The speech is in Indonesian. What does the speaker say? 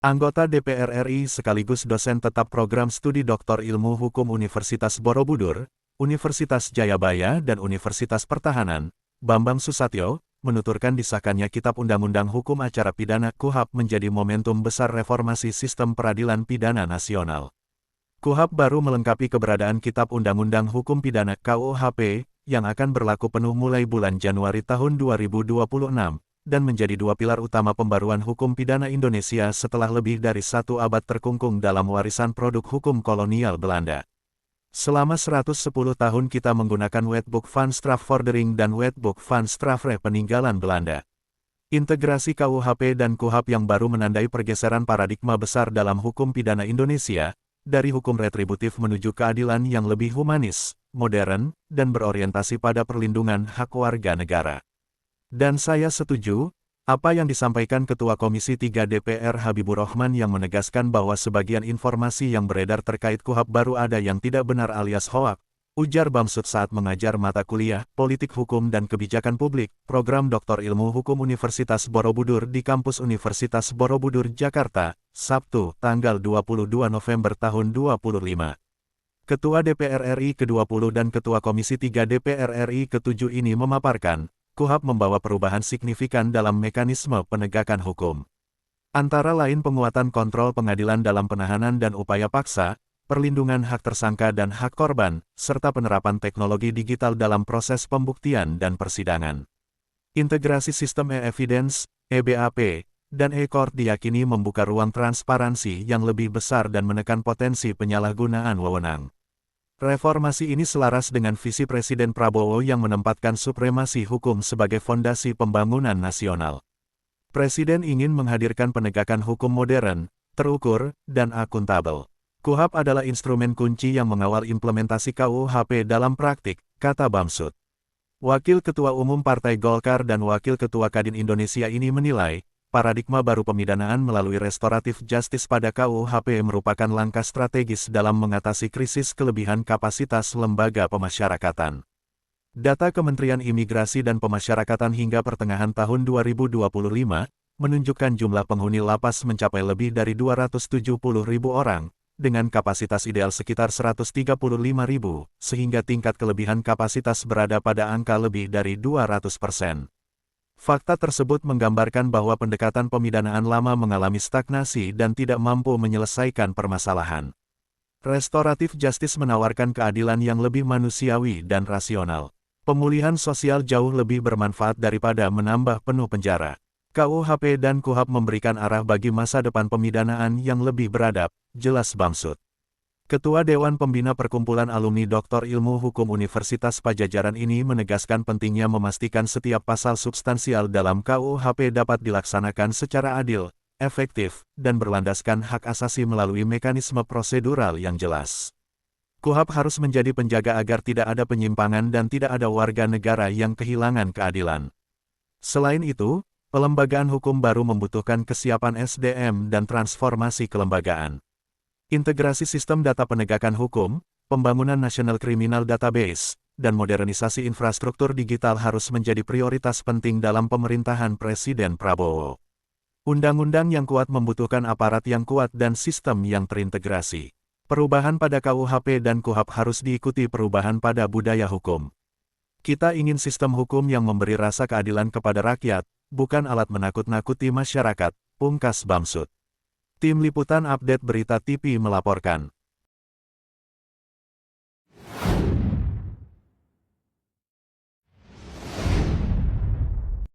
Anggota DPR RI sekaligus dosen tetap program studi Doktor Ilmu Hukum Universitas Borobudur, Universitas Jayabaya dan Universitas Pertahanan, Bambang Susatyo, menuturkan disahkannya Kitab Undang-Undang Hukum Acara Pidana (KUHP) menjadi momentum besar reformasi sistem peradilan pidana nasional. KUHP baru melengkapi keberadaan Kitab Undang-Undang Hukum Pidana (KUHP) yang akan berlaku penuh mulai bulan Januari tahun 2026, dan menjadi dua pilar utama pembaruan hukum pidana Indonesia setelah lebih dari 1 abad terkungkung dalam warisan produk hukum kolonial Belanda. Selama 110 tahun kita menggunakan Wetboek van Strafvordering dan Wetboek van Strafrecht peninggalan Belanda. Integrasi KUHP dan KUHP yang baru menandai pergeseran paradigma besar dalam hukum pidana Indonesia, dari hukum retributif menuju keadilan yang lebih humanis, modern, dan berorientasi pada perlindungan hak warga negara. Dan saya setuju, apa yang disampaikan Ketua Komisi 3 DPR Habibur Rahman yang menegaskan bahwa sebagian informasi yang beredar terkait KUHP baru ada yang tidak benar alias hoak, ujar Bamsud saat mengajar mata kuliah Politik Hukum dan Kebijakan Publik, program Doktor Ilmu Hukum Universitas Borobudur di Kampus Universitas Borobudur, Jakarta, Sabtu, tanggal 22 November tahun 2025. Ketua DPR RI ke-20 dan Ketua Komisi 3 DPR RI ke-7 ini memaparkan, KUHP membawa perubahan signifikan dalam mekanisme penegakan hukum. Antara lain penguatan kontrol pengadilan dalam penahanan dan upaya paksa, perlindungan hak tersangka dan hak korban, serta penerapan teknologi digital dalam proses pembuktian dan persidangan. Integrasi sistem e-evidence, EBAP, dan e-court diyakini membuka ruang transparansi yang lebih besar dan menekan potensi penyalahgunaan wewenang. Reformasi ini selaras dengan visi Presiden Prabowo yang menempatkan supremasi hukum sebagai fondasi pembangunan nasional. Presiden ingin menghadirkan penegakan hukum modern, terukur, dan akuntabel. KUHP adalah instrumen kunci yang mengawal implementasi KUHP dalam praktik, kata Bamsud. Wakil Ketua Umum Partai Golkar dan Wakil Ketua Kadin Indonesia ini menilai, paradigma baru pemidanaan melalui restoratif justice pada KUHP merupakan langkah strategis dalam mengatasi krisis kelebihan kapasitas lembaga pemasyarakatan. Data Kementerian Imigrasi dan Pemasyarakatan hingga pertengahan tahun 2025 menunjukkan jumlah penghuni lapas mencapai lebih dari 270.000 orang, dengan kapasitas ideal sekitar 135.000, sehingga tingkat kelebihan kapasitas berada pada angka lebih dari 200%. Fakta tersebut menggambarkan bahwa pendekatan pemidanaan lama mengalami stagnasi dan tidak mampu menyelesaikan permasalahan. Restoratif justice menawarkan keadilan yang lebih manusiawi dan rasional. Pemulihan sosial jauh lebih bermanfaat daripada menambah penuh penjara. KUHP dan KUHP memberikan arah bagi masa depan pemidanaan yang lebih beradab, jelas Bamsud. Ketua Dewan Pembina Perkumpulan Alumni Doktor Ilmu Hukum Universitas Padjadjaran ini menegaskan pentingnya memastikan setiap pasal substansial dalam KUHP dapat dilaksanakan secara adil, efektif, dan berlandaskan hak asasi melalui mekanisme prosedural yang jelas. KUHP harus menjadi penjaga agar tidak ada penyimpangan dan tidak ada warga negara yang kehilangan keadilan. Selain itu, pelembagaan hukum baru membutuhkan kesiapan SDM dan transformasi kelembagaan. Integrasi sistem data penegakan hukum, pembangunan National Criminal Database, dan modernisasi infrastruktur digital harus menjadi prioritas penting dalam pemerintahan Presiden Prabowo. Undang-undang yang kuat membutuhkan aparat yang kuat dan sistem yang terintegrasi. Perubahan pada KUHP dan KUHP harus diikuti perubahan pada budaya hukum. Kita ingin sistem hukum yang memberi rasa keadilan kepada rakyat, bukan alat menakut-nakuti masyarakat, pungkas Bamsud. Tim Liputan Update Berita TV melaporkan.